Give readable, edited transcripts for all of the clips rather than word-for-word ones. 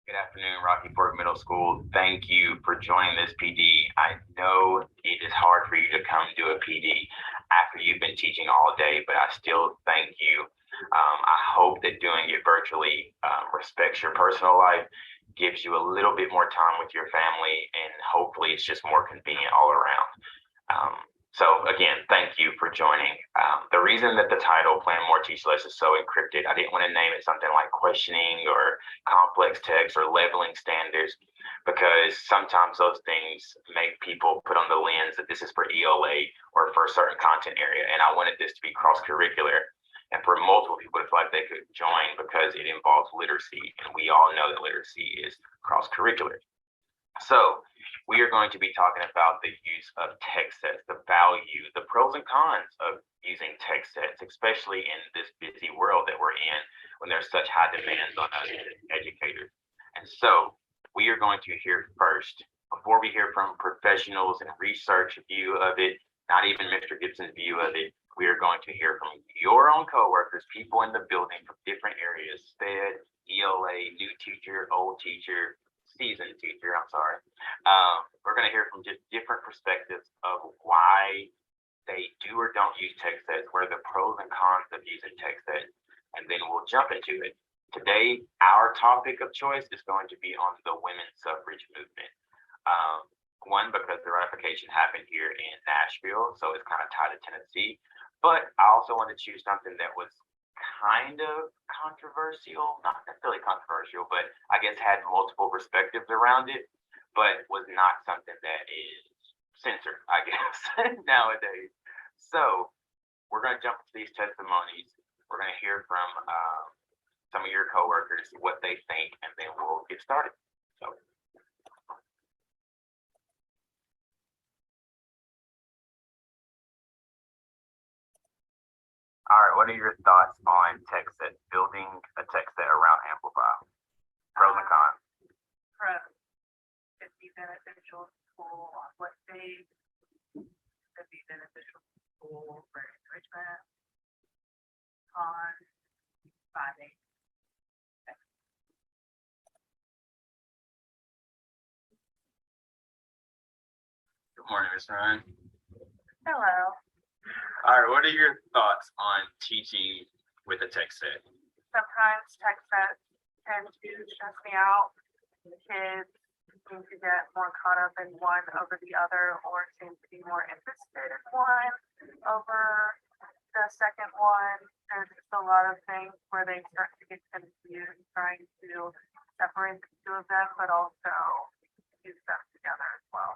Good afternoon, Rocky Fork Middle School. Thank you for joining this PD. I know it is hard for you to come do a PD after you've been teaching all day, but I still thank you. I hope that doing it virtually respects your personal life, gives you a little bit more time with your family, and hopefully it's just more convenient all around. Um, so again, thank you for joining. The reason that the title Plan More Teach Less is so encrypted, I didn't want to name it something like questioning or complex text or leveling standards, because sometimes those things make people put on the lens that this is for ELA or for a certain content area. And I wanted this to be cross-curricular and for multiple people to feel like they could join because it involves literacy. And we all know that literacy is cross-curricular. So we are going to be talking about the use of text sets, the value, the pros and cons of using text sets, especially in this busy world that we're in when there's such high demands on us as educators. And so we are going to hear first, before we hear from professionals and research view of it, not even Mr. Gibson's view of it, we are going to hear from your own coworkers, people in the building from different areas, SPED, ELA, new teacher, old teacher, seasoned teacher, I'm sorry. We're going to hear from just different perspectives of why they do or don't use text sets, what are the pros and cons of using text sets, and then we'll jump into it. Today, our topic of choice is going to be on the women's suffrage movement. One, because the ratification happened here in Nashville, so it's kind of tied to Tennessee. But I also want to choose something that was kind of controversial, not necessarily controversial, but I guess had multiple perspectives around it, but was not something that is censored, I guess, nowadays. So we're going to jump to these testimonies. We're going to hear from some of your coworkers, what they think, and then we'll get started. So. All right, what are your thoughts on text set, building a text set around Amplify? Pros and cons. Pros. Could be beneficial to school on what days, could be beneficial to school for enrichment on 5 days. Good morning, Ms. Ryan. Hello. All right, what are your thoughts on teaching with a text set? Sometimes text sets tend to stress me out. Kids seem to get more caught up in one over the other, or seem to be more interested in one over the second one. There's just a lot of things where they start to get confused trying to separate the two of them, but also use them together as well.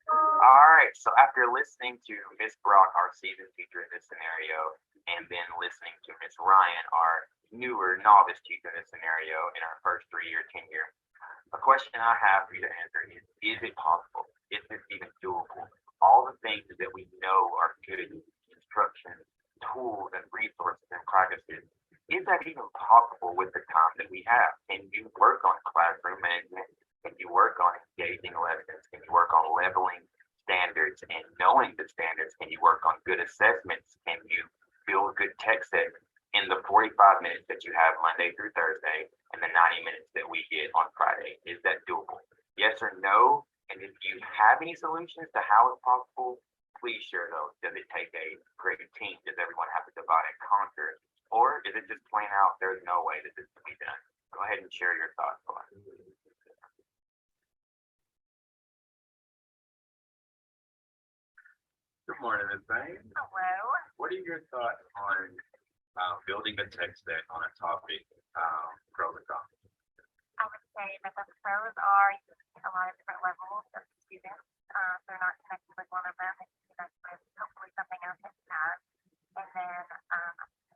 All right, so after listening to Ms. Brock, our seasoned teacher in this scenario, and then listening to Ms. Ryan, our newer novice teacher in this scenario in our first 3-year tenure, a question I have for you to answer is it possible? Is this even doable? All the things that we know are good instructions, tools, and resources and practices, is that even possible with the time that we have? Can you work on classroom management? Can you work on engaging lessons? Can you work on leveling standards and knowing the standards? Can you work on good assessments? Can you build good text sets in the 45 minutes that you have Monday through Thursday and the 90 minutes that we get on Friday? Is that doable? Yes or no? And if you have any solutions to how it's possible, please share those. Does it take a great team? Does everyone have to divide and conquer? Or is it just plain out, there's no way that this can be done? Go ahead and share your thoughts on it. Good morning, Ms. Banks. Hello. What are your thoughts on building a text set on a topic, pros and cons? I would say that the pros are you can see a lot of different levels of students. They're not connected with one of them. They can connect with hopefully something else that you have. And then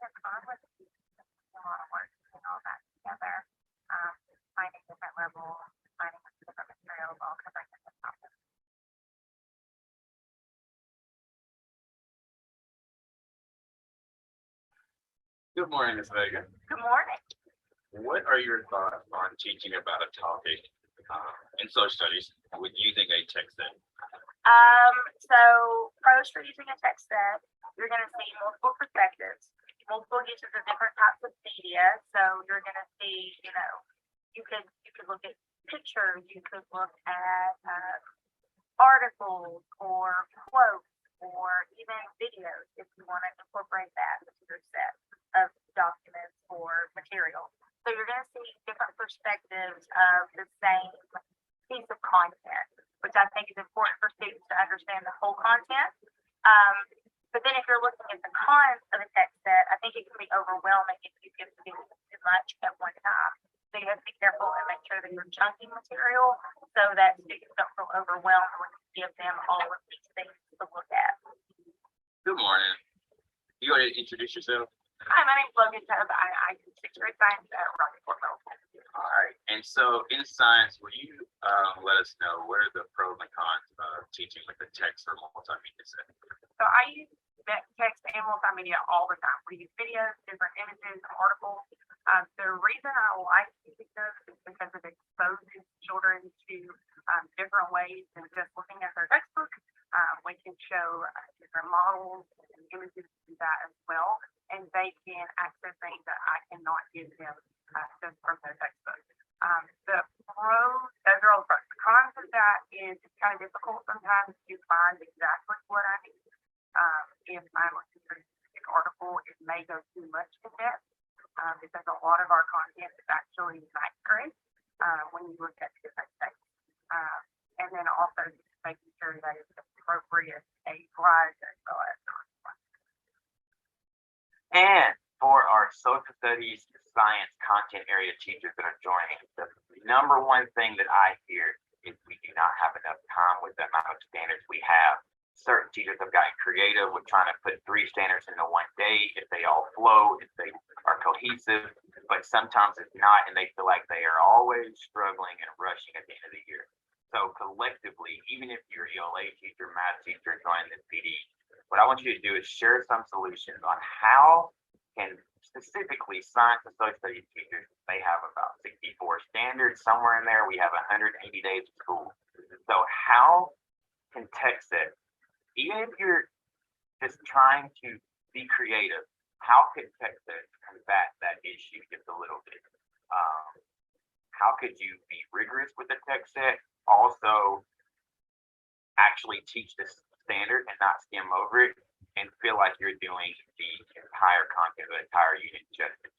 the con was a lot of work putting all that together, finding different levels, finding different materials, all covering different topics. Good morning, Ms. Vega. Good morning. What are your thoughts on teaching about a topic in social studies with using a text set? So pros for using a text set, you're going to see multiple perspectives, multiple uses of different types of media. So you're going to see, you could look at pictures, you could look at articles or quotes or even videos if you want to incorporate that into your set of documents or material. So you're going to see different perspectives of the same piece of content, which I think is important for students to understand the whole content. But then if you're looking at the cons of a text set, I think it can be overwhelming if you give students too much at one time. So you have to be careful and make sure that you're chunking material so that students don't feel overwhelmed when you give them all of these things to look at. Good morning. You want to introduce yourself? Hi, my name's Logan Tubb. I do sixth grade science at Rocky Ford Middle School. All right. And so in science, will you let us know what are the pros and cons of teaching with the text or multimedia set? So I use text and multimedia all the time. We use videos, different images, articles. The reason I like using those is because it exposes children to different ways than just looking at their textbook. We can show different models and images to that as well, and they can access things that I cannot give them just from their textbook. The pros, those are all the pros. The cons of that is it's kind of difficult sometimes to find exactly what I need. If I'm looking for a specific article, it may go too much in depth because a lot of our content is actually ninth grade when you look at different things. And then also just making sure that it's appropriate age-wise as well as non-wise. And for our social studies, science content area teachers that are joining, the number one thing that I hear is we do not have enough time with the amount of standards we have. Certain teachers have gotten creative with trying to put 3 standards into one day, if they all flow, if they are cohesive, but sometimes it's not, and they feel like they are always struggling and rushing at the end of the year. So collectively, even if you're an ELA teacher, math teacher, join this PD, what I want you to do is share some solutions on how can specifically science and social studies teachers, they have about 64 standards somewhere in there. We have 180 days of school. So how can text it, even if you're just trying to be creative, how could text it combat that issue just a little bit? How could you be rigorous with the text set? Also, actually teach this standard and not skim over it and feel like you're doing the entire content of the entire unit justice.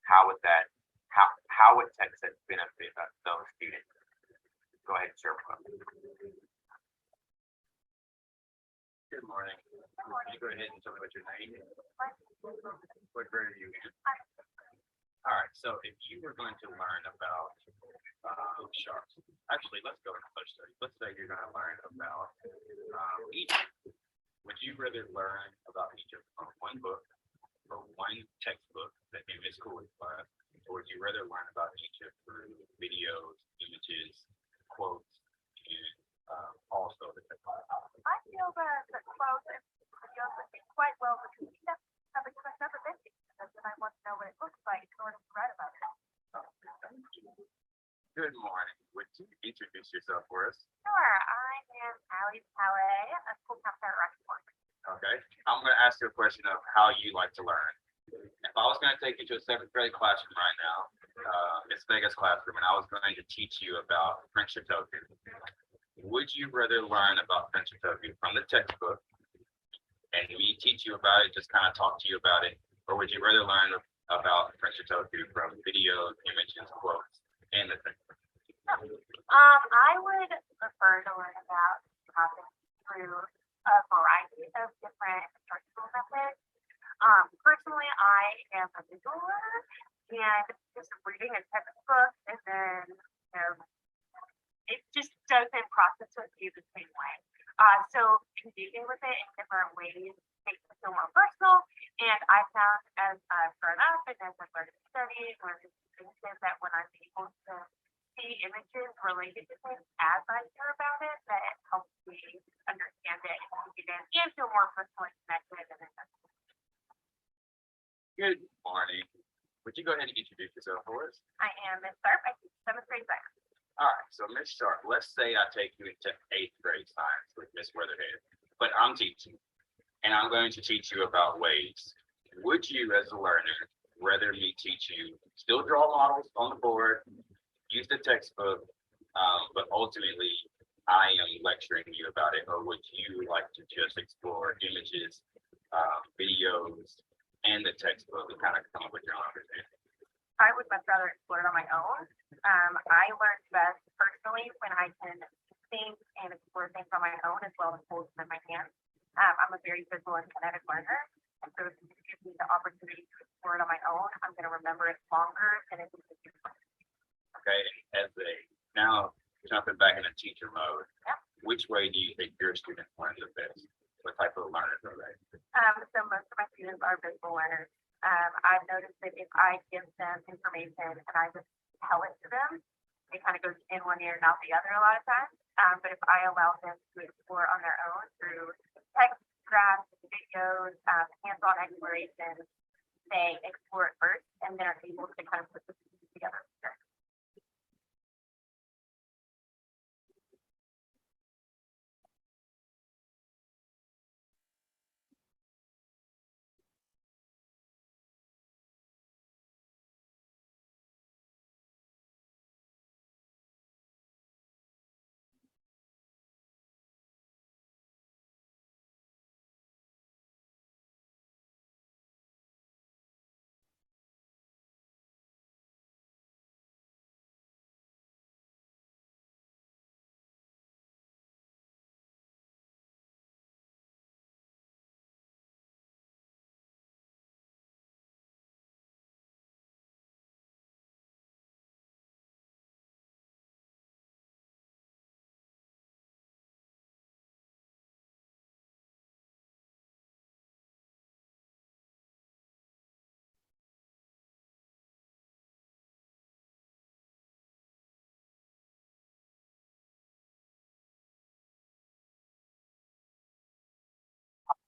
How would that, how would text set benefit those students? Go ahead and share with us. Good morning. Can you go ahead and tell me what your name is? What grade are you in? All right, so if you were going to learn about sharks, actually, let's go to social studies. Let's say you're going to learn about Egypt. Would you rather learn about Egypt from one book or one textbook that in this school class, or would you rather learn about Egypt through videos, images, quotes, and also the technology? I feel that the quotes and videos would be quite well because we have never been to Egypt, and I want to know what it looks like in order to write about it. Good morning. Would you introduce yourself for us? Sure, I am Allie Palais, a school counselor at Rocky Ford. Okay. I'm going to ask you a question of how you like to learn. If I was going to take you to a 7th grade classroom right now, Miss Vega's classroom, and I was going to teach you about French Shikoku, would you rather learn about French Shikoku from the textbook and me teach you about it, just kind of talk to you about it, or would you rather learn about French Shikoku from videos, images, quotes, and the textbook? I would prefer to learn about topics through a variety of different instructional methods. Personally, I am a visual learner, and just reading a textbook and then, it just doesn't process with you the same way. So engaging with it in different ways makes it feel more personal. And I found as I've grown up and as I've learned to study, learned things that when I'm able to see images related to things as I hear about it, that it helps me understand it and get in and feel more personally connected and invested. Good morning. Would you go ahead and introduce yourself for us? I am Miss Sharp. I teach 7th grade science. All right, so Miss Sharp, let's say I take you into 8th grade science with Miss Weatherhead, but I'm teaching, and I'm going to teach you about waves. Would you, as a learner, rather me teach you still draw models on the board, use the textbook, but ultimately I am lecturing you about it, or would you like to just explore images, videos, and the textbook and kind of come up with your own understanding? I would much rather explore it on my own. I learn best personally when I can think and explore things on my own as well as hold them in my hands. I'm a very visual and kinetic learner, and so if you give me the opportunity to explore it on my own, I'm going to remember it longer than if it's different. Okay, and as a now jumping back into teacher mode, Yeah. which way do you think your students learn the best? What type of learners are they? So most of my students are visual learners. I've noticed that if I give them information and I just tell it to them, it kind of goes in one ear and out the other a lot of times. But if I allow them to explore on their own through text, graphs, videos, hands-on exploration, they explore it first and they're able to kind of put the pieces together.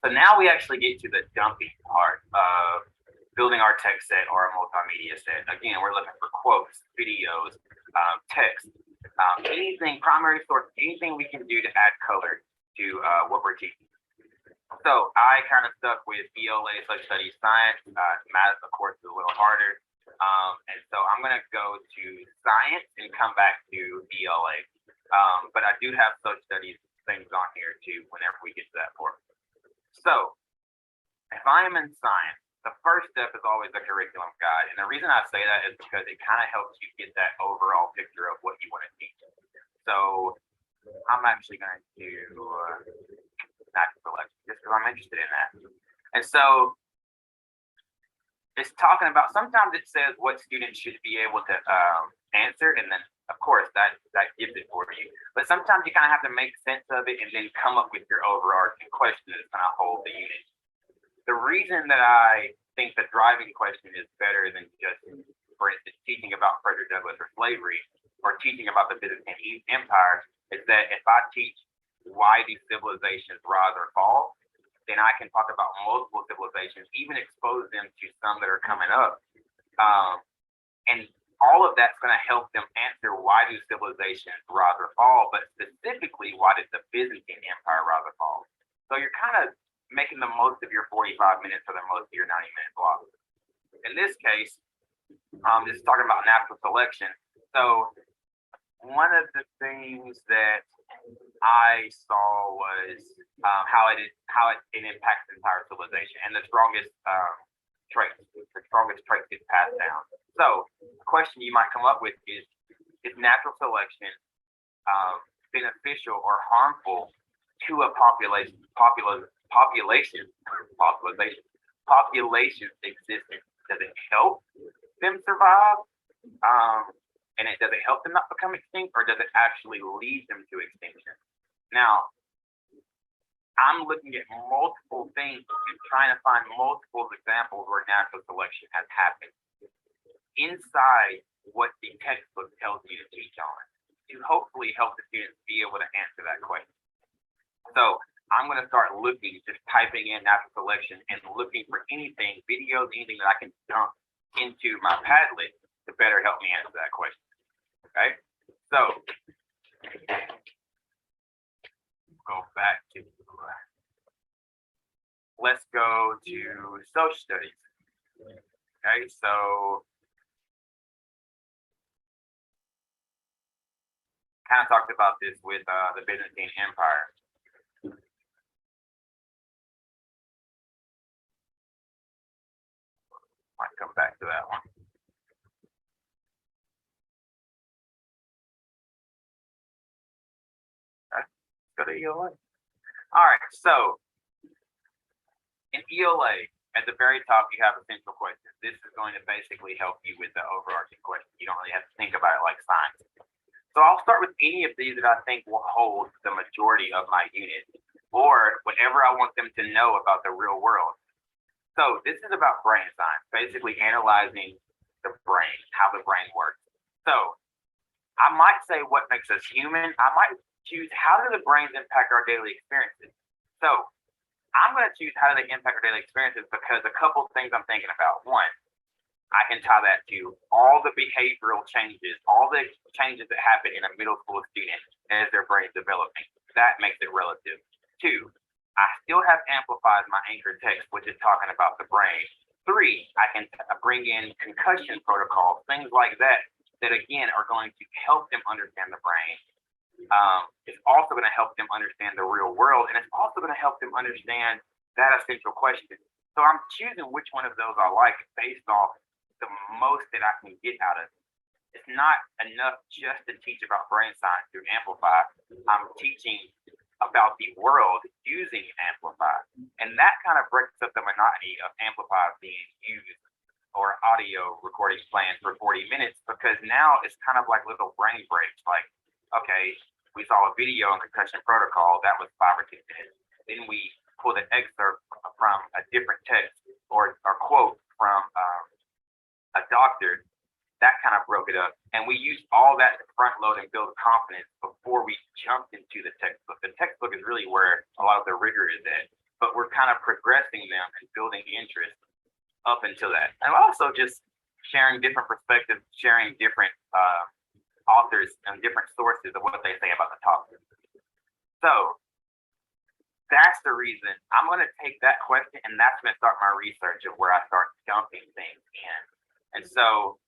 So now we actually get to the dumping part of building our text set or our multimedia set. Again, we're looking for quotes, videos, text, anything, primary source, anything we can do to add color to what we're teaching. So I kind of stuck with ELA, social studies, science. Math, of course, is a little harder. And so I'm going to go to science and come back to ELA. But I do have social studies things on here too whenever we get to that part. So if I am in science, the first step is always the curriculum guide. And the reason I say that is because it kind of helps you get that overall picture of what you want to teach. So I'm actually going to do natural selection just because I'm interested in that. And so it's talking about, sometimes it says what students should be able to answer, and then of course that gives it for you. But sometimes you kind of have to make sense of it and then come up with your overarching question that's going to hold the unit. The reason that I think the driving question is better than just, for instance, teaching about Frederick Douglass or slavery, or teaching about the Byzantine Empire, is that if I teach why these civilizations rise or fall, then I can talk about multiple civilizations, even expose them to some that are coming up. And all of that's going to help them answer why do civilizations rise or fall, but specifically, why did the Byzantine Empire rise or fall? So you're kind of making the most of your 45 minutes or the most of your 90-minute block. In this case, this is talking about natural selection. So one of the things that I saw was how it impacts the entire civilization, and the strongest traits get passed down. So the question you might come up with is natural selection beneficial or harmful to a population's existence? Does it help them survive? And does it help them not become extinct, or does it actually lead them to extinction? Now, I'm looking at multiple things and trying to find multiple examples where natural selection has happened inside what the textbook tells you to teach on, to hopefully help the students be able to answer that question. So I'm going to start looking, just typing in natural selection and looking for anything, videos, anything that I can dump into my Padlet to better help me answer that question. Okay, so go back to, let's go to social studies. Okay, so kind of talked about this with the Byzantine Empire. Might come back to that one. Let's go to ELA. All right, so in ELA, at the very top, you have essential questions. This is going to basically help you with the overarching question. You don't really have to think about it like science. So I'll start with any of these that I think will hold the majority of my unit, or whatever I want them to know about the real world. So this is about brain science, basically analyzing the brain, how the brain works. So I might say what makes us human. I might choose how do the brains impact our daily experiences. So I'm going to choose how do they impact our daily experiences because a couple of things I'm thinking about. One, I can tie that to all the behavioral changes, all the changes that happen in a middle school student as their brain's developing. That makes it relative. Two, I still have amplified my anchor text, which is talking about the brain. Three, I can bring in concussion protocols, things like that, that again are going to help them understand the brain. It's also going to help them understand the real world, and it's also going to help them understand that essential question. So I'm choosing which one of those I like based off the most that I can get out of it. It's not enough just to teach about brain science through Amplify. I'm teaching about the world using Amplify. And that kind of breaks up the monotony of Amplify being used or audio recordings playing for 40 minutes because now it's kind of like little brain breaks. Like, okay, we saw a video on concussion protocol that was 5 or 10 minutes. Then we pulled an excerpt from a different text or quote from a doctor. That kind of broke it up. And we used all that to front load and build confidence before we jumped into the textbook. The textbook is really where a lot of the rigor is at, but we're kind of progressing them and building interest up until that. And also just sharing different perspectives, sharing different authors and different sources of what they say about the topic. So that's the reason I'm going to take that question and that's going to start my research of where I start dumping things in. And so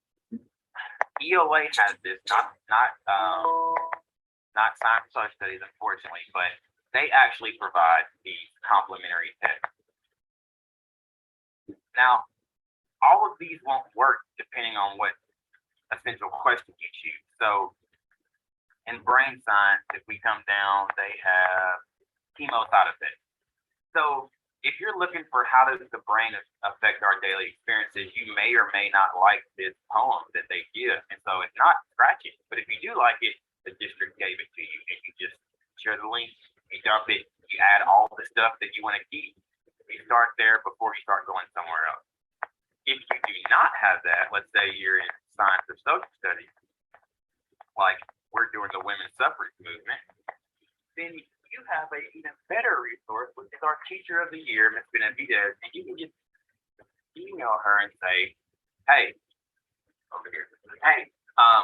ELA has this, not science and social studies, unfortunately, but they actually provide these complementary texts. Now, all of these won't work depending on what essential question you choose. So in brain science, if we come down, they have chemo side effects. So if you're looking for how does the brain affect our daily experiences, you may or may not like this poem that they give. And so it's not scratching, but if you do like it, the district gave it to you and you just share the link, you dump it, you add all the stuff that you want to keep. You start there before you start going somewhere else. If you do not have that, let's say you're in science or social studies, like we're doing the women's suffrage movement, then you have a even better resource, which is our teacher of the year, Ms. Benavidez, and you can just email her and say, hey, over here, hey,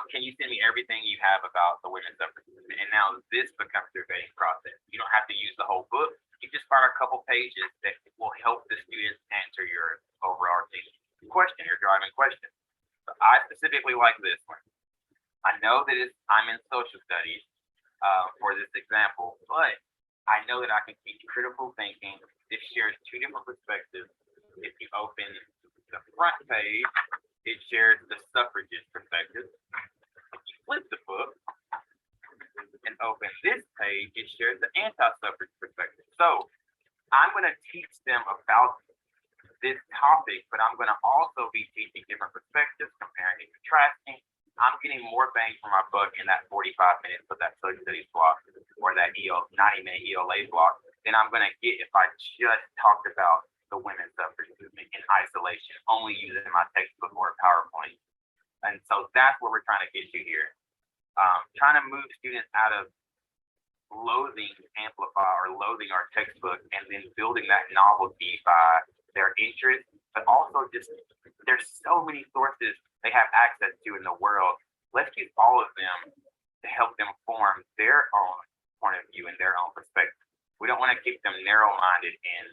can you send me everything you have about the women's suffrage movement? And now this becomes your vetting process. You don't have to use the whole book. You just find a couple pages that will help the students answer your overarching question, your driving question. So I specifically like this one. I know that I'm in social studies, for this example, but I know that I can teach critical thinking. It shares two different perspectives. If you open the front page, it shares the suffragist perspective. If you flip the book and open this page, it shares the anti-suffrage perspective. So I'm going to teach them about this topic, but I'm going to also be teaching different perspectives, comparing and contrasting. I'm getting more bang for my buck in that 45 minutes of that social studies block or that 90-minute ELA block than I'm going to get if I just talked about the women's suffrage movement in isolation, only using my textbook or PowerPoint. And so that's what we're trying to get to here. Trying to move students out of loathing Amplify or loathing our textbook and then building that novelty by their interest, but also just there's so many sources they have access to in the world. Let's use all of them to help them form their own point of view and their own perspective. We don't want to keep them narrow-minded in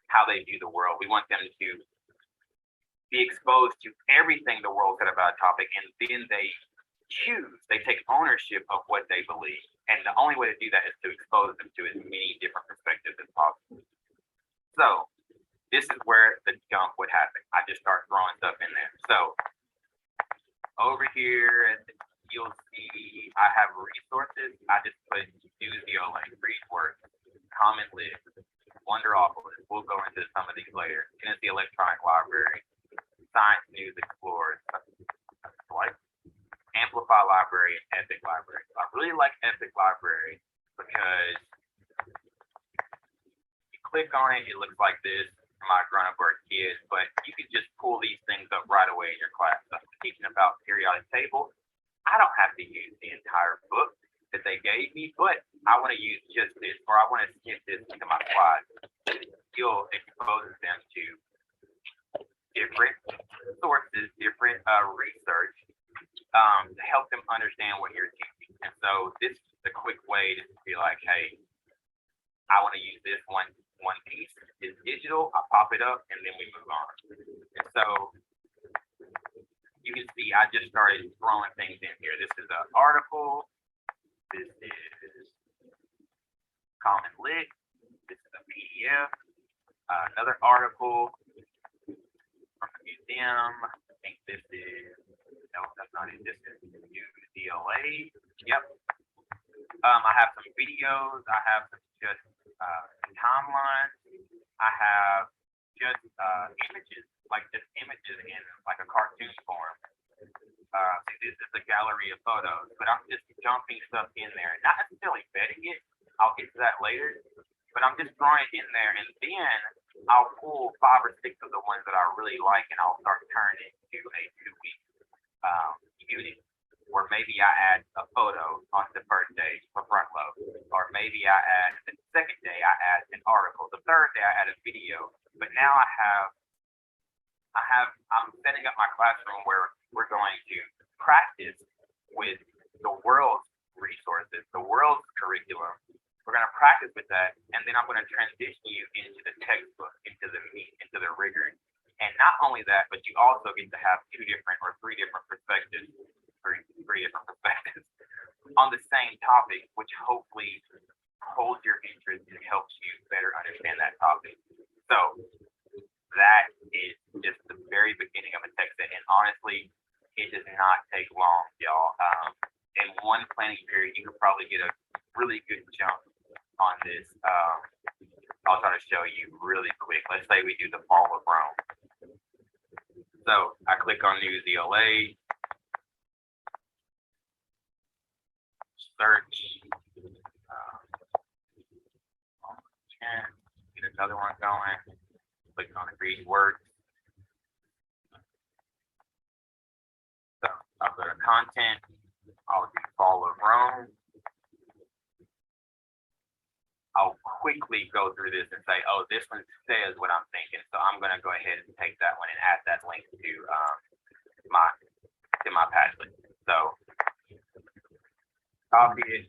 how they view the world. We want them to be exposed to everything the world said about a topic, and then they choose, they take ownership of what they believe. And the only way to do that is to expose them to as many different perspectives as possible. So this is where the jump would happen. I just start throwing stuff in there. So over here, you'll see I have resources. I just put Newsio, like read work, Common List, Wonderopolis. We'll go into some of these later. Tennessee Electronic Library, Science News Explorer, like Amplify Library and Epic Library. I really like Epic Library because you click on it, it looks like this. My grown-up or kids, but you can just pull these things up right away in your class. So I'm teaching about periodic tables. I don't have to use the entire book that they gave me, but I want to use just this, or I want to skip this into my slides. You'll expose them to different sources, different research to help them understand what you're teaching. And so this is a quick way to be like, hey, I want to use this one piece. It's digital. I pop it up and then we move on. And so you can see I just started throwing things in here. This is an article. This is Common Lit. This is a PDF. Another article from the museum. I think this is, no, that's not it. This is UCLA. Yep. I have some videos. I have some just timelines. I have just images, like just images in like a cartoon form. See, this is a gallery of photos, but I'm just jumping stuff in there, not necessarily vetting it. I'll get to that later, but I'm just throwing it in there, and then I'll pull 5 or 6 of the ones that I really like, and I'll start turning it into a 2-week unit. Or maybe I add a photo on the first day for front load, or maybe I add the second day I add an article, the third day I add a video. But now I'm setting up my classroom where we're going to practice with the world's resources, the world's curriculum. We're going to practice with that, and then I'm going to transition you into the textbook, into the meat, into the rigor. And not only that, but you also get to have 2 different or 3 different perspectives. Three different perspectives on the same topic, which hopefully holds your interest and helps you better understand that topic. So that is just the very beginning of a text set. And honestly, it does not take long, y'all. In one planning period, you could probably get a really good jump on this. I'll try to show you really quick. Let's say we do the fall of Rome. So I click on Newsio, search, get another one going, click on read words. So I'll go to content, I'll do fall of Rome. I'll quickly go through this and say, oh, this one says what I'm thinking. So I'm gonna go ahead and take that one and add that link to my Padlet. So copy it,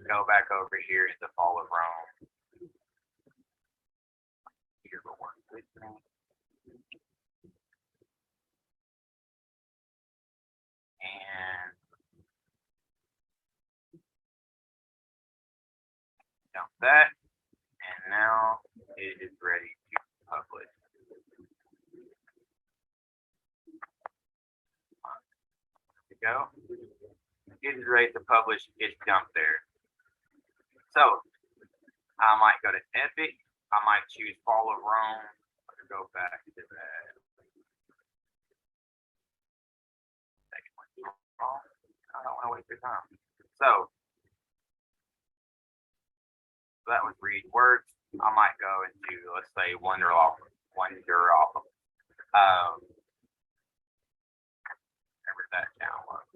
go back over here in the fall of Rome. Here will work with me. And dump that. And now it is ready to publish. There we go. It is ready to publish. It's dumped there. So I might go to Epic. I might choose Fall of Rome. Let's go back to that. I don't want to waste your time. So that was read words. I might go into, let's say, Wonderopolis. Remember that download.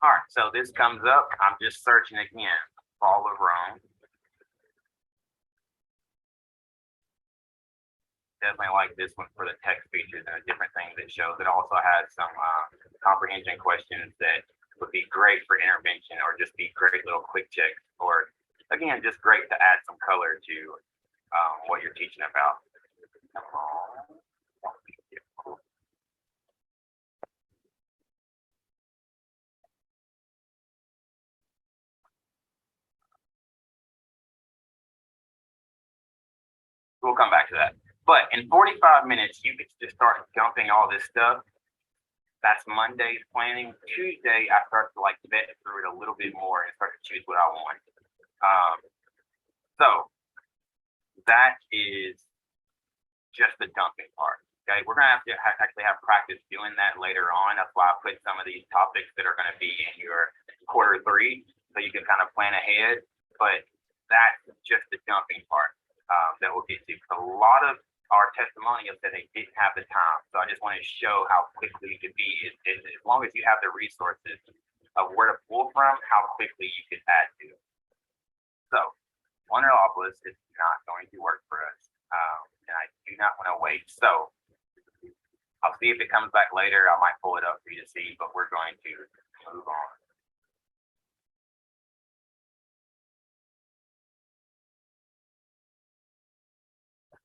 All right, so this comes up. I'm just searching again, Fall of Rome. Definitely like this one for the text features and the different things it shows. It also has some comprehension questions that would be great for intervention or just be great little quick checks, or again, just great to add some color to what you're teaching about. We'll come back to that. But in 45 minutes, you could just start dumping all this stuff. That's Monday's planning. Tuesday, I start to like vet through it a little bit more and start to choose what I want. So that is just the dumping part. Okay, we're gonna have to actually have practice doing that later on. That's why I put some of these topics that are going to be in your quarter 3, so you can kind of plan ahead. But that's just the dumping part that we'll get to. A lot of our testimonials said they didn't have the time, so I just want to show how quickly you could be. As long as you have the resources of where to pull from, how quickly you could add to. So Wonderlopolis is not going to work for us, and I do not want to wait. So I'll see if it comes back later. I might pull it up for you to see, but we're going to move on.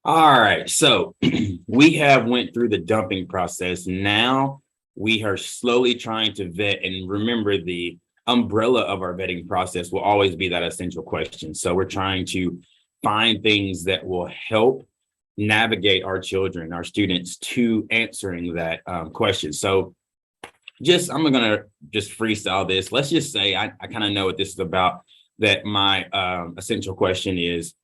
All right, so we have went through the dumping process. Now we are slowly trying to vet, and remember, the umbrella of our vetting process will always be that essential question. So we're trying to find things that will help navigate our children, our students, to answering that question. So I'm gonna just freestyle this. Let's just say I kind of know what this is about, that my essential question is,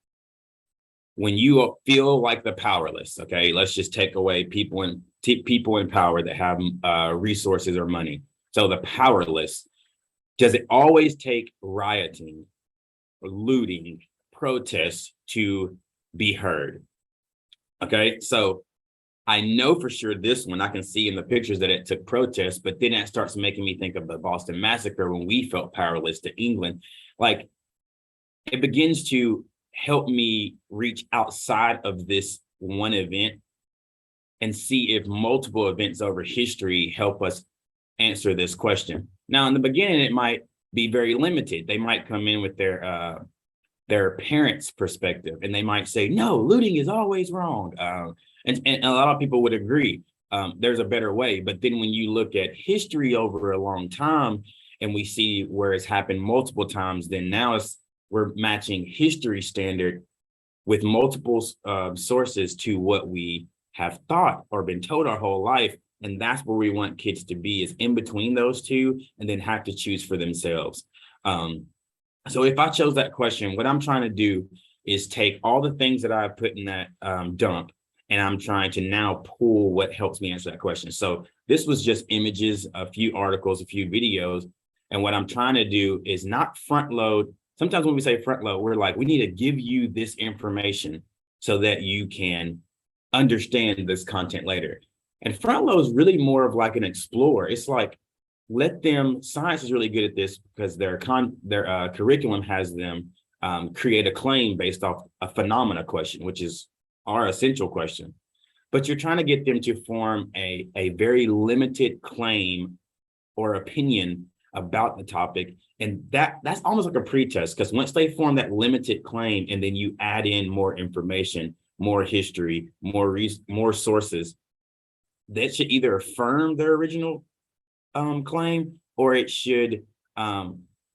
when you feel like the powerless, okay, let's just take away people in power that have resources or money. So the powerless, does it always take rioting, or looting, protests to be heard? Okay, so I know for sure this one, I can see in the pictures that it took protests, but then that starts making me think of the Boston Massacre when we felt powerless to England. Like, it begins to help me reach outside of this one event and see if multiple events over history help us answer this question. Now, in the beginning, it might be very limited. They might come in with their parents' perspective, and they might say, no, looting is always wrong. And a lot of people would agree there's a better way. But then when you look at history over a long time, and we see where it's happened multiple times, then now we're matching history standard with multiple sources to what we have thought or been told our whole life. And that's where we want kids to be, is in between those two, and then have to choose for themselves. So if I chose that question, what I'm trying to do is take all the things that I put in that dump, and I'm trying to now pull what helps me answer that question. So this was just images, a few articles, a few videos. And what I'm trying to do is not front load. Sometimes when we say front load, we're like, we need to give you this information so that you can understand this content later. And front load is really more of like an explorer. It's like, let them, science is really good at this because their curriculum has them create a claim based off a phenomena question, which is our essential question. But you're trying to get them to form a very limited claim or opinion about the topic. And that's almost like a pretest, because once they form that limited claim and then you add in more information, more history, more sources, that should either affirm their original claim, or it should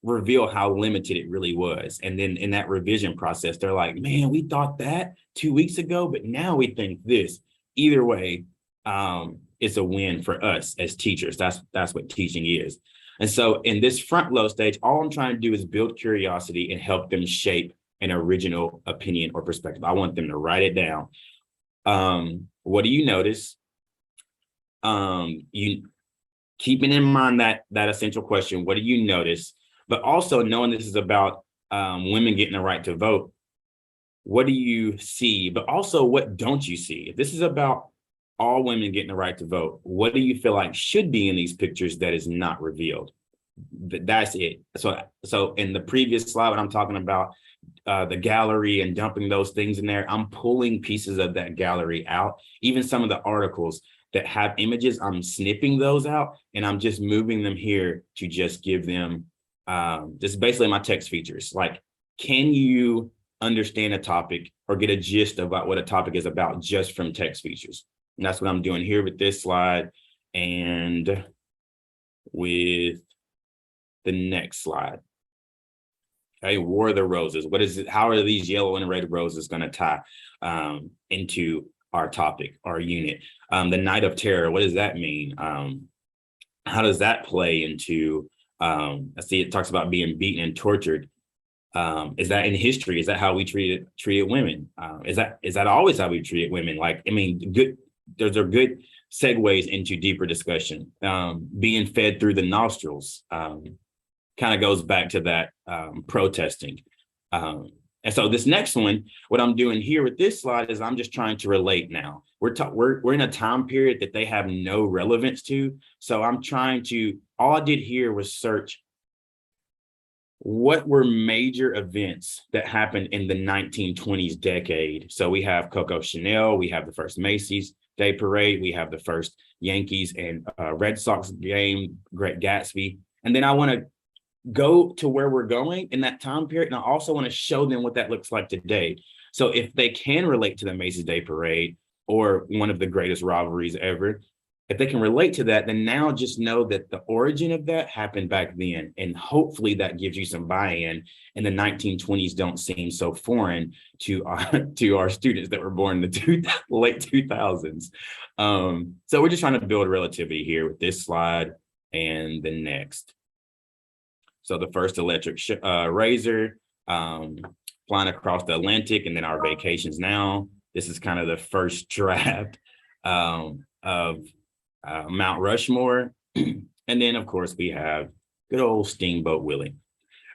reveal how limited it really was. And then in that revision process, they're like, man, we thought that 2 weeks ago, but now we think this. Either way, it's a win for us as teachers. That's what teaching is. And so in this front load stage, all I'm trying to do is build curiosity and help them shape an original opinion or perspective. I want them to write it down. What do you notice? You keeping in mind that essential question, what do you notice? But also knowing this is about women getting the right to vote, what do you see? But also, what don't you see? If this is about all women getting the right to vote, what do you feel like should be in these pictures that is not revealed? That's it. So in the previous slide, when I'm talking about the gallery and dumping those things in there, I'm pulling pieces of that gallery out, even some of the articles. that have images, I'm snipping those out and I'm just moving them here to just give them just basically my text features. Like, can you understand a topic or get a gist about what a topic is about just from text features? And that's what I'm doing here with this slide and with the next slide. Okay, War of the Roses. What is it? How are these yellow and red roses going to tie into our topic, our unit? The Night of Terror. What does that mean? How does that play into? I see it talks about being beaten and tortured. Is that in history? Is that how we treated women? Is that always how we treated women? Like, I mean, good. Those are good segues into deeper discussion. Being fed through the nostrils. Kind of goes back to that protesting. And so this next one, what I'm doing here with this slide is I'm just trying to relate now. We're in a time period that they have no relevance to. So I'm trying to, all I did here was search what were major events that happened in the 1920s decade. So we have Coco Chanel, we have the first Macy's Day Parade, we have the first Yankees and Red Sox game, Great Gatsby. And then I want to go to where we're going in that time period. And I also want to show them what that looks like today. So if they can relate to the Macy's Day Parade or one of the greatest rivalries ever, if they can relate to that, then now just know that the origin of that happened back then. And hopefully that gives you some buy-in, and the 1920s don't seem so foreign to our students that were born in the late 2000s. So we're just trying to build relativity here with this slide and the next. So the first electric razor, flying across the Atlantic, and then our vacations now. This is kind of the first draft of Mount Rushmore. And then, of course, we have good old Steamboat Willie.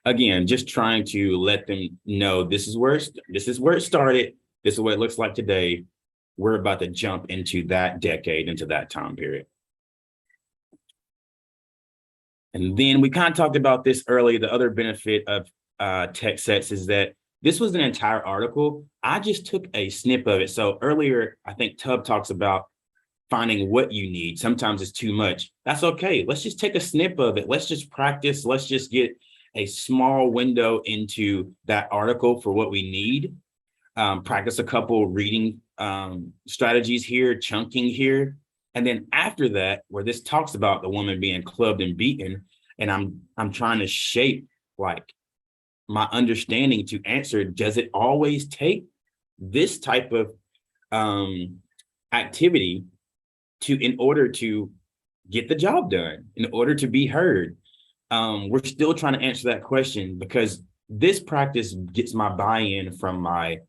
Again, just trying to let them know this is where it started. This is what it looks like today. We're about to jump into that decade, into that time period. And then we kind of talked about this earlier. The other benefit of text sets is that this was an entire article. I just took a snip of it. So earlier, I think Tub talks about finding what you need. Sometimes it's too much. That's okay. Let's just take a snip of it. Let's just practice. Let's just get a small window into that article for what we need. Practice a couple reading strategies here, chunking here. And then after that, where this talks about the woman being clubbed and beaten, and I'm trying to shape like my understanding to answer, does it always take this type of activity in order to get the job done, in order to be heard? We're still trying to answer that question, because this practice gets my buy-in from my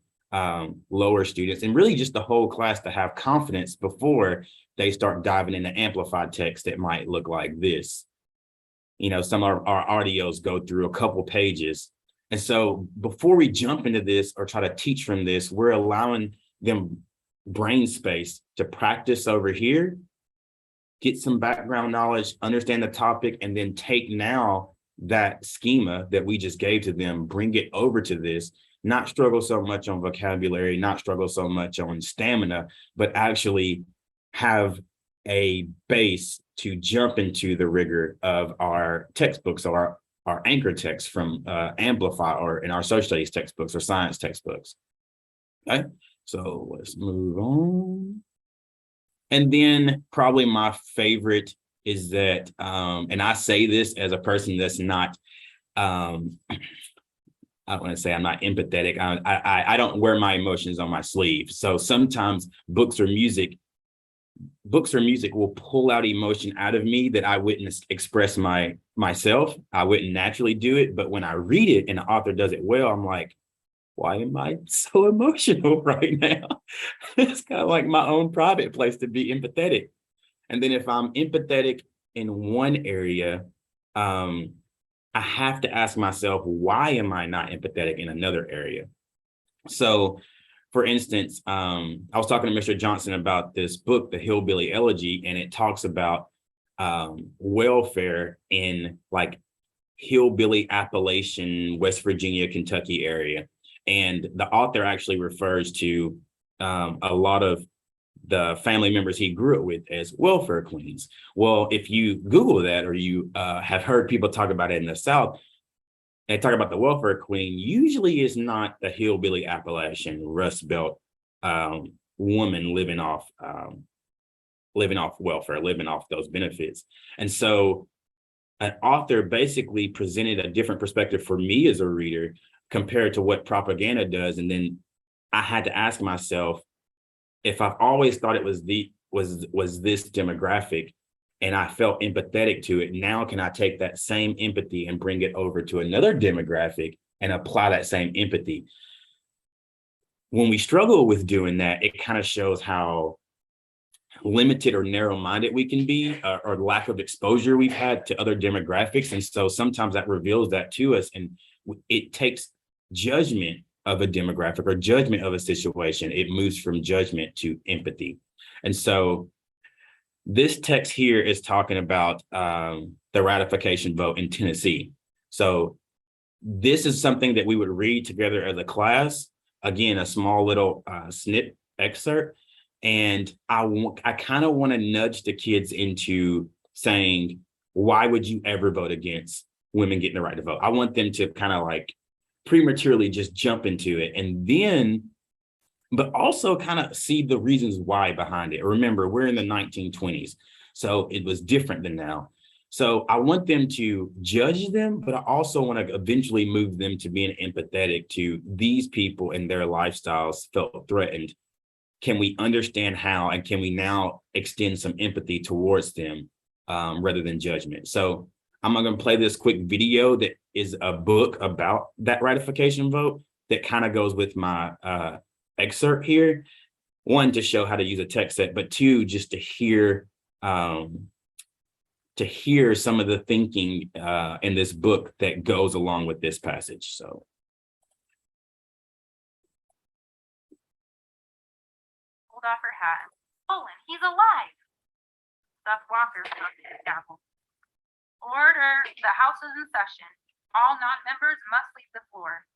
lower students and really just the whole class to have confidence before they start diving into amplified text that might look like this. You know, some of our audios go through a couple pages. And so before we jump into this or try to teach from this, we're allowing them brain space to practice over here, get some background knowledge, understand the topic, and then take now that schema that we just gave to them, bring it over to this, not struggle so much on vocabulary, not struggle so much on stamina, but actually have a base to jump into the rigor of our textbooks or our anchor text from Amplify, or in our social studies textbooks or science textbooks. Okay, so let's move on. And then probably my favorite is that, and I say this as a person that's not, I don't want to say I'm not empathetic. I don't wear my emotions on my sleeve. So sometimes books or music will pull out emotion out of me that I wouldn't express myself. I wouldn't naturally do it. But when I read it and the author does it well, I'm like, why am I so emotional right now? It's kind of like my own private place to be empathetic. And then if I'm empathetic in one area, I have to ask myself, why am I not empathetic in another area? So for instance, I was talking to Mr. Johnson about this book, The Hillbilly Elegy, and it talks about welfare in like hillbilly Appalachian, West Virginia, Kentucky area. And the author actually refers to a lot of the family members he grew up with as welfare queens. Well, if you Google that, or you have heard people talk about it in the South, and talk about the welfare queen, usually is not a hillbilly Appalachian Rust Belt woman living off welfare, living off those benefits. And so an author basically presented a different perspective for me as a reader compared to what propaganda does. And then I had to ask myself, if I've always thought it was this demographic and I felt empathetic to it, now can I take that same empathy and bring it over to another demographic and apply that same empathy? When we struggle with doing that, it kind of shows how limited or narrow-minded we can be, or lack of exposure we've had to other demographics. And so sometimes that reveals that to us, and it takes judgment of a demographic or judgment of a situation. It moves from judgment to empathy. And so this text here is talking about the ratification vote in Tennessee. So this is something that we would read together as a class. Again, a small little snip excerpt. And I kind of want to nudge the kids into saying, why would you ever vote against women getting the right to vote? I want them to kind of like prematurely just jump into it, and then, but also kind of see the reasons why behind it. Remember, we're in the 1920s, so it was different than now. So I want them to judge them, but I also want to eventually move them to being empathetic to these people and their lifestyles felt threatened. Can we understand how, and can we now extend some empathy towards them rather than judgment? So I'm going to play this quick video that is a book about that ratification vote that kind of goes with my excerpt here. One, to show how to use a text set, but two, just to hear some of the thinking in this book that goes along with this passage. So. Pulled off her hat. Olin, he's alive. Seth Walker took his gavel. Order, the house is in session. All non-members must leave the floor.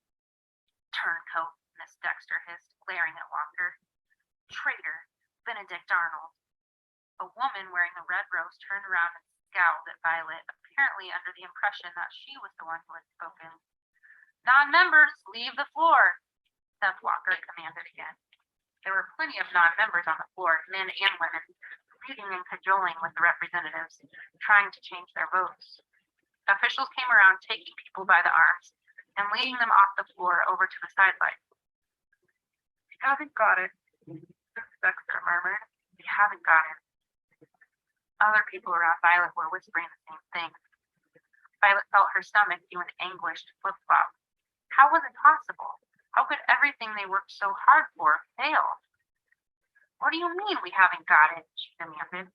Turncoat, Miss Dexter hissed, glaring at Walker. Traitor, Benedict Arnold. A woman wearing a red rose turned around and scowled at Violet, apparently under the impression that she was the one who had spoken. Non-members, leave the floor, Seth Walker commanded again. There were plenty of non-members on the floor, men and women, pleading and cajoling with the representatives, trying to change their votes. Officials came around taking people by the arms and leading them off the floor over to the sideline. We haven't got it, Dexter murmured. We haven't got it. Other people around Violet were whispering the same thing. Violet felt her stomach do an anguished flip-flop. How was it possible? How could everything they worked so hard for fail? What do you mean we haven't got it? She demanded.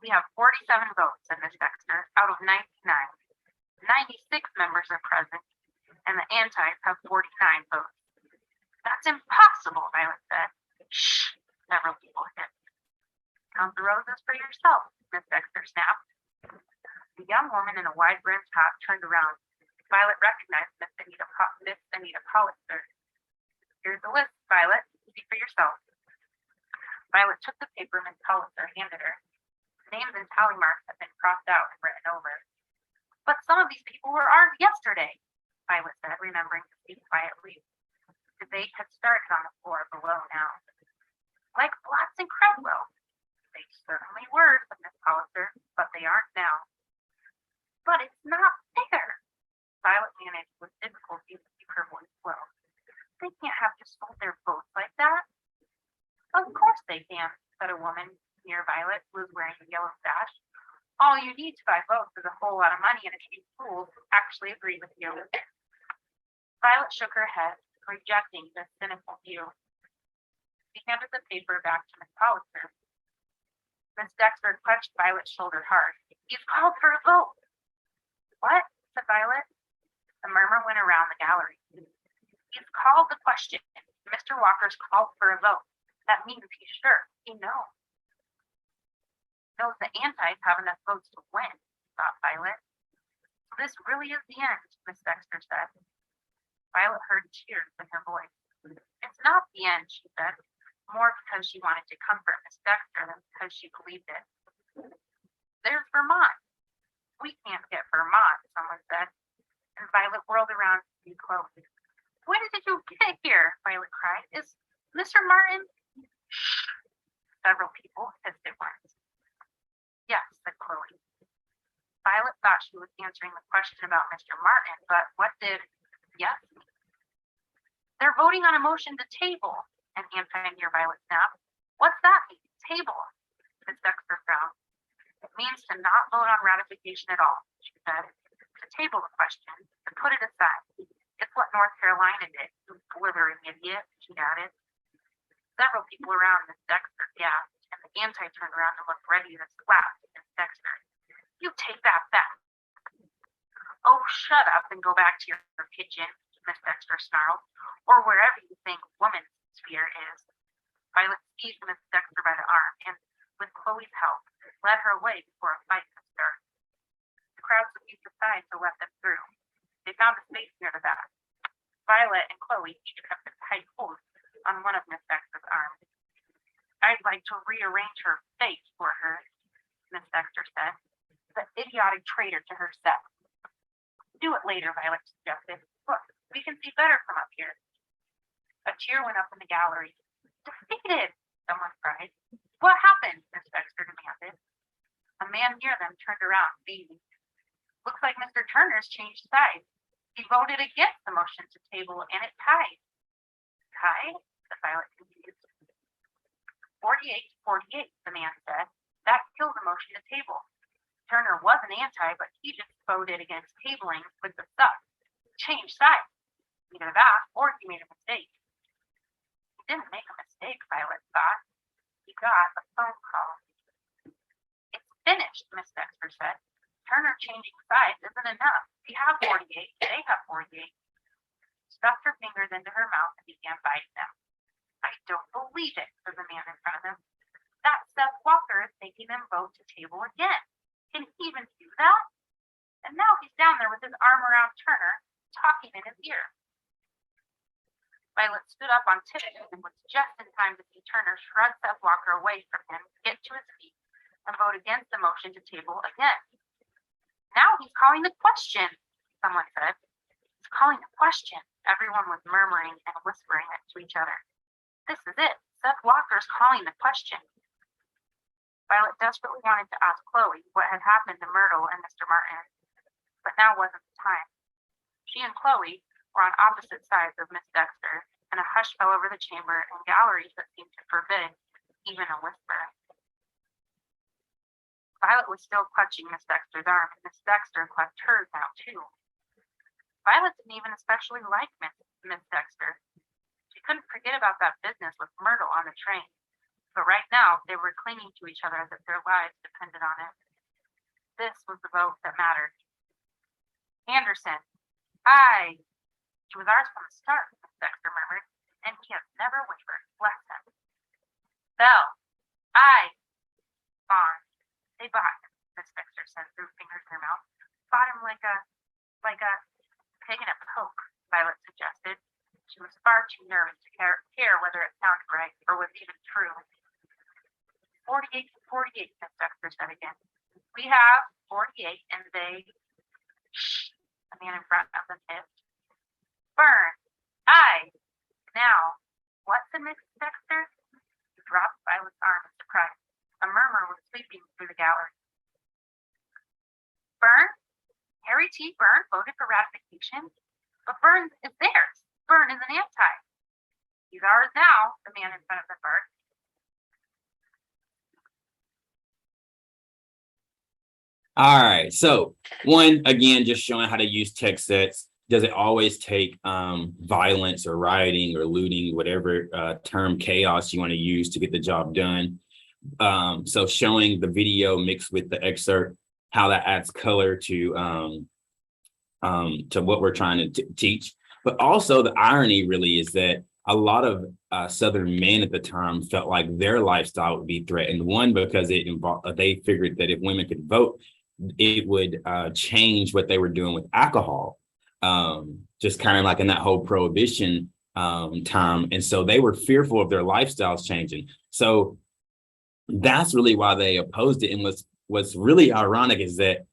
We have 47 votes, said Miss Dexter, out of 99. 96 members are present, and the antis have 49 votes. That's impossible, Violet said. Shh, several people hissed. Count the roses for yourself, Miss Dexter snapped. The young woman in a wide-brimmed hat turned around. Violet recognized Miss Anita Pollitzer. Here's the list, Violet. See for yourself. Violet took the paper Miss Pollitzer handed her. Names and tally marks had been crossed out and written over. But some of these people were ours yesterday, Violet said, remembering to speak quietly. The debate had started on the floor below now. Like Blatz and Credwell. They certainly were, said Miss Pollitzer, but they aren't now. But it's not fair. Violet managed with difficulty to keep her voice low. They can't have just sold their votes like that. Of course they can, said a woman near Violet who was wearing a yellow sash. All you need to buy votes is a whole lot of money and a few fools who actually agree with you. Violet shook her head, rejecting this cynical view. She handed the paper back to Miss Pollitzer. Miss Dexter clutched Violet's shoulder hard. He's called for a vote. What? Said Violet. The murmur went around the gallery. He's called the question. Mr. Walker's called for a vote. That means he's sure. He knows. Knows the antis have enough votes to win, thought Violet. So this really is the end, Miss Dexter said. Violet heard tears in her voice. It's not the end, she said. more because she wanted to comfort Miss Dexter than because she believed it. There's Vermont. We can't get Vermont, someone said. And Violet whirled around to see Chloe. When did you get here? Violet cried. Is Mr. Martin? Shh. Several people hissed at once. Yes, said Chloe. Violet thought she was answering the question about Mr. Martin, but what did yes mean? They're voting on a motion to table, an anti-near Violet snapped. What's that mean? Table. Miss Dexter frowned. It means to not vote on ratification at all, she said. To table the question, to put it aside. It's what North Carolina did, you blithering idiot, she added. Several people around Miss Dexter gasped, and the anti turned around and looked ready to slap Miss Dexter. You take that back. Oh, shut up and go back to your kitchen, Miss Dexter snarled, or wherever you think woman's sphere is. Violet seized Miss Dexter by the arm and, with Chloe's help, led her away before a fight could start. The crowd squeezed aside to let them through. They found a space near the back. Violet and Chloe each kept a tight hold on one of Miss Dexter's arms. I'd like to rearrange her face for her, Miss Dexter said. The idiotic traitor to her sex. Do it later, Violet suggested. Look, we can see better from up here. A cheer went up in the gallery. Defeated, someone cried. What happened? Miss Dexter demanded. A man near them turned around, beaming. Looks like Mr. Turner's changed sides. He voted against the motion to table, and it tied. Tied? The Violet confused. 48-48, the man said. That killed the motion to table. Turner wasn't anti, but he just voted against tabling with the stuff. Changed sides. Either that, or he made a mistake. He didn't make a mistake, Violet thought. He got a phone call. It's finished, Miss Dexter said. Turner changing sides isn't enough. We have 48. They have 48. Stuffed her fingers into her mouth and began biting them. I don't believe it, said the man in front of them. That Seth Walker is making them vote to table again. Can he even do that? And now he's down there with his arm around Turner, talking in his ear. Violet stood up on tiptoe and was just in time to see Turner shrug Seth Walker away from him, get to his feet, and vote against the motion to table again. Now he's calling the question, someone said. He's calling the question. Everyone was murmuring and whispering it to each other. This is it. Seth Walker's calling the question. Violet desperately wanted to ask Chloe what had happened to Myrtle and Mr. Martin, but now wasn't the time. She and Chloe were on opposite sides of Miss Dexter, and a hush fell over the chamber and galleries that seemed to forbid even a whisper. Violet was still clutching Miss Dexter's arm, and Miss Dexter clutched hers now, too. Violet didn't even especially like Miss Dexter. She couldn't forget about that business with Myrtle on the train, but right now they were clinging to each other as if their lives depended on it. This was the vote that mattered. Anderson. Aye. He was ours from the start, Miss Dexter murmured, and he has never wavered. Bless him. Bell. Aye. Bond. They bought him, Miss Dexter said through fingers in her mouth. Bought him like a pig in a poke, Violet suggested. She was far too nervous to care whether it sounded right or was even true. 48-48, Miss Dexter said again. We have 48, and they... Shh, the man in front of them hissed. Burn. Aye. Now, what's the Miss Dexter? He dropped Violet's arm in surprise. A murmur was sweeping through the gallery. Byrne? Harry T. Byrne voted for ratification? But Byrne is theirs. Byrne is an anti. He's ours now, the man in front of them barked. All right. So one, again, just showing how to use text sets. Does it always take violence or rioting or looting, whatever term chaos you want to use to get the job done? So showing the video mixed with the excerpt, how that adds color to what we're trying to teach. But also the irony really is that a lot of Southern men at the time felt like their lifestyle would be threatened. One, because they figured that if women could vote, it would change what they were doing with alcohol. Just kind of like in that whole prohibition time. And so they were fearful of their lifestyles changing. So that's really why they opposed it. And what's really ironic is that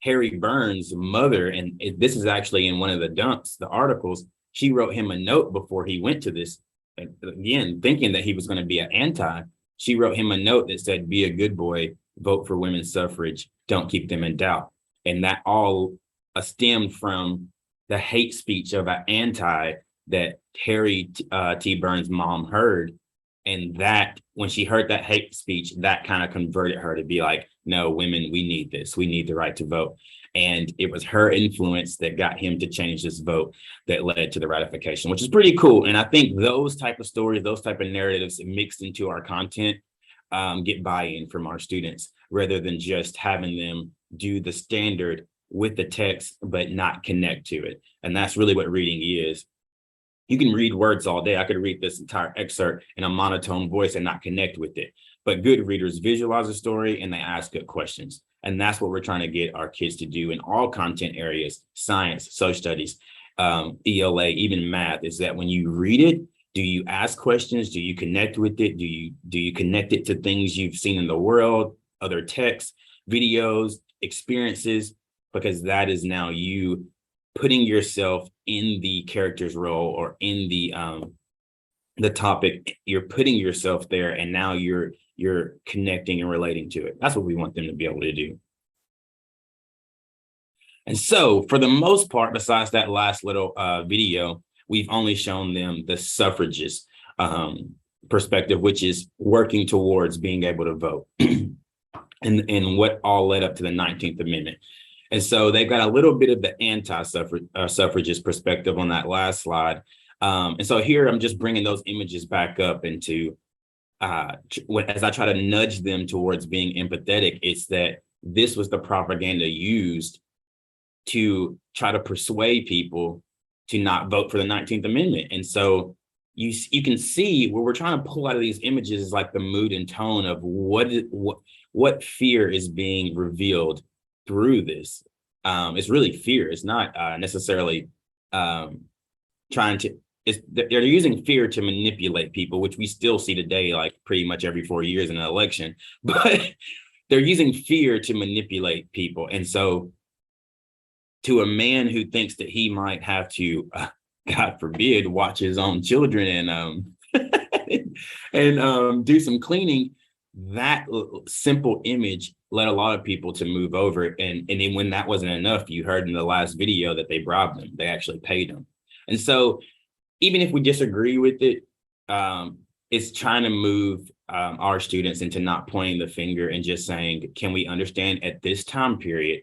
Harry Burns' mother, and this is actually in one of the dumps, the articles, she wrote him a note before he went to this, again, thinking that he was going to be an anti. She wrote him a note that said, be a good boy, vote for women's suffrage, don't keep them in doubt. And that all stemmed from the hate speech of an anti that Harry T. Burns' mom heard. And that when she heard that hate speech, that kind of converted her to be like, no, women, we need this. We need the right to vote. And it was her influence that got him to change this vote that led to the ratification, which is pretty cool. And I think those type of stories, those type of narratives mixed into our content get buy-in from our students rather than just having them do the standard with the text, but not connect to it. And that's really what reading is. You can read words all day. I could read this entire excerpt in a monotone voice and not connect with it. But good readers visualize a story and they ask good questions. And that's what we're trying to get our kids to do in all content areas, science, social studies, ELA, even math, is that when you read it, do you ask questions? Do you connect with it? Do you connect it to things you've seen in the world, other texts, videos, experiences? Because that is now you putting yourself in the character's role or in the topic. You're putting yourself there, and now you're connecting and relating to it. That's what we want them to be able to do. And so for the most part, besides that last little video, we've only shown them the suffragist perspective, which is working towards being able to vote and what all led up to the 19th Amendment. And so they've got a little bit of the anti-suffragist perspective on that last slide. And so here I'm just bringing those images back up into, as I try to nudge them towards being empathetic, it's that this was the propaganda used to try to persuade people to not vote for the 19th Amendment. And so you can see where we're trying to pull out of these images is like the mood and tone of what fear is being revealed through this. It's really fear. It's not necessarily trying to, they're using fear to manipulate people, which we still see today, like pretty much every 4 years in an election, but they're using fear to manipulate people. And so to a man who thinks that he might have to, God forbid, watch his own children and do some cleaning, that simple image led a lot of people to move over. And then when that wasn't enough, you heard in the last video that they bribed them. They actually paid them. And so even if we disagree with it, it's trying to move our students into not pointing the finger and just saying, can we understand at this time period,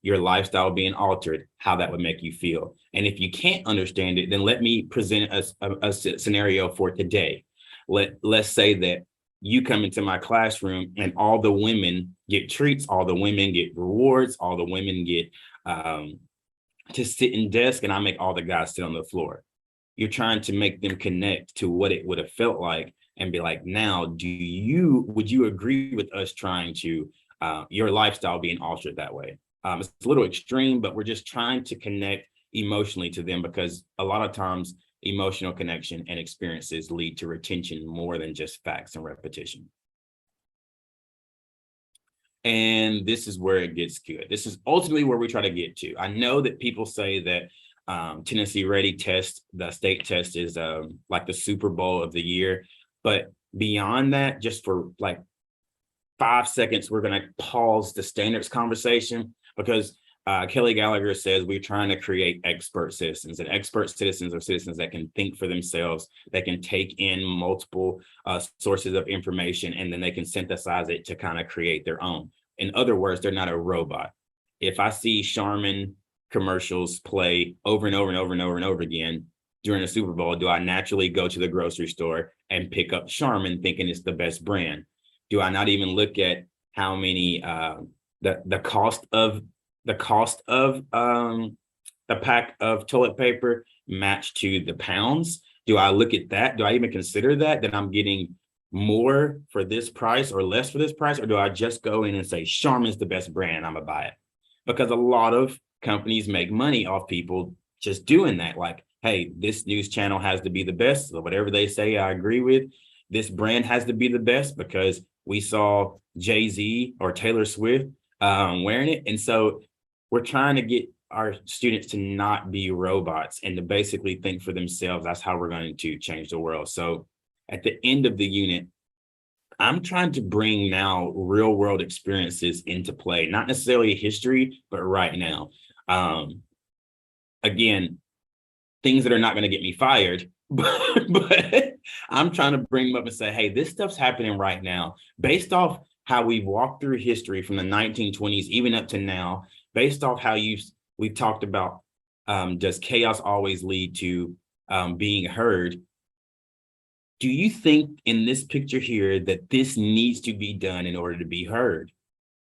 your lifestyle being altered, how that would make you feel? And if you can't understand it, then let me present a scenario for today. Let's say that you come into my classroom and all the women get treats, all the women get rewards, all the women get to sit in desk, and I make all the guys sit on the floor. You're trying to make them connect to what it would have felt like and be like, now, would you agree with us trying to your lifestyle being altered that way? It's a little extreme, but we're just trying to connect emotionally to them, because a lot of times emotional connection and experiences lead to retention more than just facts and repetition. And this is where it gets good. This is ultimately where we try to get to. I know that people say that Tennessee Ready test, the state test, is like the Super Bowl of the year. But beyond that, just for like 5 seconds, we're going to pause the standards conversation, because Kelly Gallagher says we're trying to create expert citizens, and expert citizens are citizens that can think for themselves, that can take in multiple sources of information, and then they can synthesize it to kind of create their own. In other words, they're not a robot. If I see Charmin commercials play over and over and over and over and over again during the Super Bowl, do I naturally go to the grocery store and pick up Charmin thinking it's the best brand? Do I not even look at how many the cost of the pack of toilet paper matched to the pounds? Do I look at that? Do I even consider that I'm getting more for this price or less for this price? Or do I just go in and say Charmin's the best brand, I'm gonna buy it? Because a lot of companies make money off people just doing that. Like, hey, this news channel has to be the best. So whatever they say, I agree with. This brand has to be the best because we saw Jay-Z or Taylor Swift wearing it. And so we're trying to get our students to not be robots and to basically think for themselves. That's how we're going to change the world. So at the end of the unit, I'm trying to bring now real world experiences into play, not necessarily history, but right now. Again, things that are not going to get me fired, but I'm trying to bring them up and say, hey, this stuff's happening right now based off how we've walked through history from the 1920s, even up to now, based off how we've talked about, does chaos always lead to being heard? Do you think in this picture here that this needs to be done in order to be heard?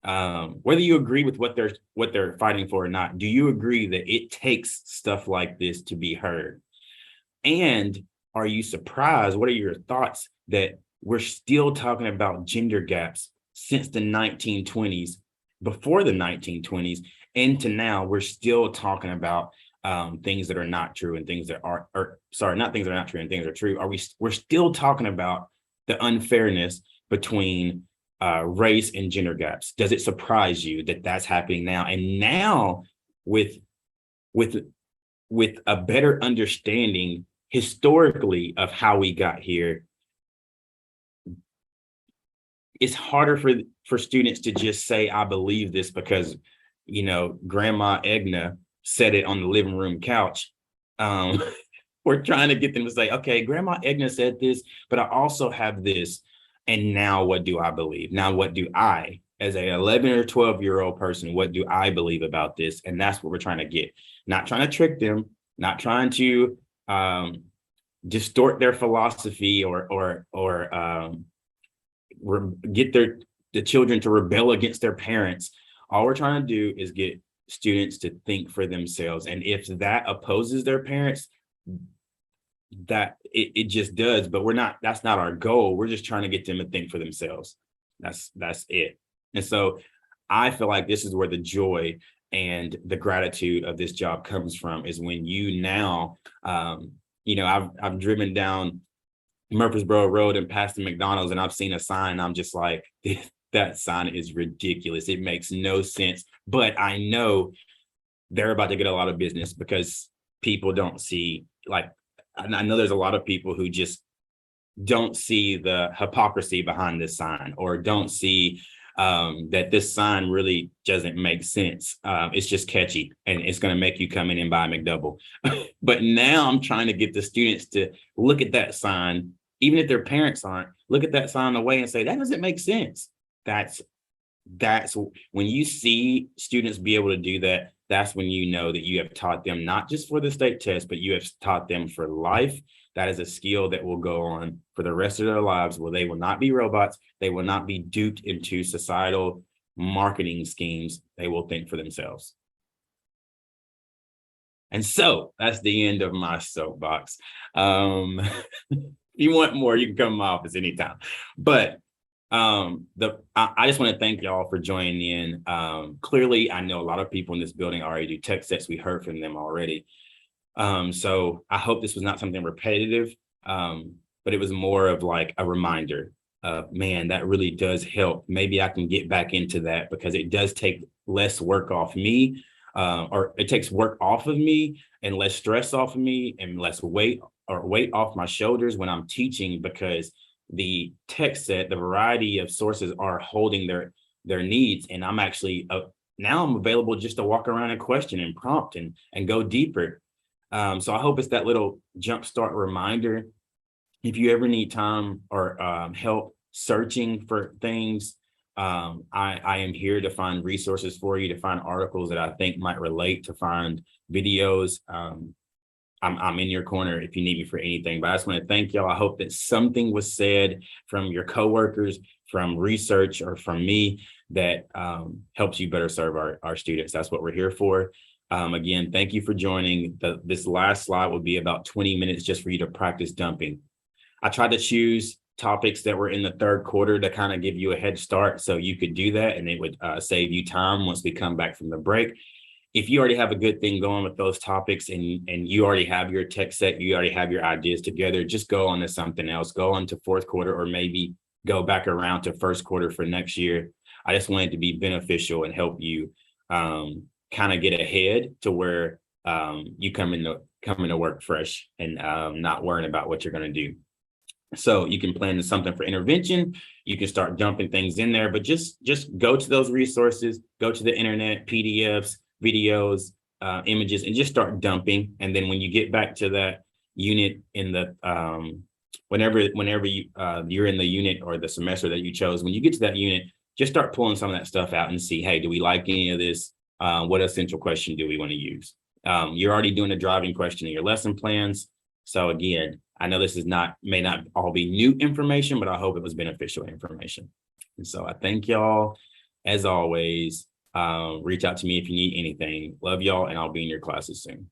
Whether you agree with what they're fighting for or not, do you agree that it takes stuff like this to be heard? And are you surprised? What are your thoughts that we're still talking about gender gaps since the 1920s, before the 1920s, into now? We're still talking about things that are not true and things that are, or sorry, not things that are not true and things that are true. We're still talking about the unfairness between race and gender gaps? Does it surprise you that that's happening now? And now with a better understanding historically of how we got here, it's harder for students to just say, I believe this because, Grandma Egna said it on the living room couch. We're trying to get them to say, okay, Grandma Egna said this, but I also have this. And now what do I believe? Now, what do I, as a 11 or 12-year-old person, what do I believe about this? And that's what we're trying to get. Not trying to trick them, not trying to distort their philosophy or get the children to rebel against their parents. All we're trying to do is get students to think for themselves. And if that opposes their parents, that it just does, but that's not our goal. We're just trying to get them to think for themselves. That's it. And so I feel like this is where the joy and the gratitude of this job comes from, is when you now, I've driven down Murfreesboro Road and past the McDonald's and I've seen a sign. I'm just like, that sign is ridiculous. It makes no sense, but I know they're about to get a lot of business because people don't see, I know there's a lot of people who just don't see the hypocrisy behind this sign, or don't see that this sign really doesn't make sense. It's just catchy and it's going to make you come in and buy a McDouble. But now I'm trying to get the students to look at that sign, even if their parents aren't, look at that sign on the way and say, that doesn't make sense. That's when you see students be able to do that, that's when you know that you have taught them not just for the state test, but you have taught them for life. That is a skill that will go on for the rest of their lives, where they will not be robots. They will not be duped into societal marketing schemes. They will think for themselves. And so that's the end of my soapbox. If you want more, you can come to my office anytime. But I just want to thank y'all for joining in. Clearly, I know a lot of people in this building already do tech sets. We heard from them already. So I hope this was not something repetitive, but it was more of like a reminder of, man, that really does help. Maybe I can get back into that because it does take less work off me, or it takes work off of me and less stress off of me and less weight off my shoulders when I'm teaching, because the tech set, the variety of sources are holding their needs. And I'm actually, now I'm available just to walk around and question and prompt and go deeper. So I hope it's that little jumpstart reminder. If you ever need time or help searching for things, I am here to find resources for you, to find articles that I think might relate, to find videos. I'm in your corner if you need me for anything, but I just want to thank y'all. I hope that something was said from your coworkers, from research, or from me that helps you better serve our students. That's what we're here for. Again, thank you for joining. This last slide will be about 20 minutes just for you to practice dumping. I tried to choose topics that were in the third quarter to kind of give you a head start so you could do that, and it would save you time once we come back from the break. if you already have a good thing going with those topics and you already have your tech set, you already have your ideas together, just go on to something else, go on to fourth quarter, or maybe go back around to first quarter for next year. I just want it to be beneficial and help you kind of get ahead to where you come into work fresh and not worrying about what you're going to do. So you can plan something for intervention. You can start dumping things in there, but just go to those resources, go to the internet, PDFs, videos, images, and just start dumping. And then when you get back to that unit in the whenever you you're in the unit or the semester that you chose, when you get to that unit, just start pulling some of that stuff out and see, hey, do we like any of this? What essential question do we want to use? You're already doing a driving question in your lesson plans. So again, I know this may not all be new information, but I hope it was beneficial information. And so I thank y'all. As always, reach out to me if you need anything. Love y'all, and I'll be in your classes soon.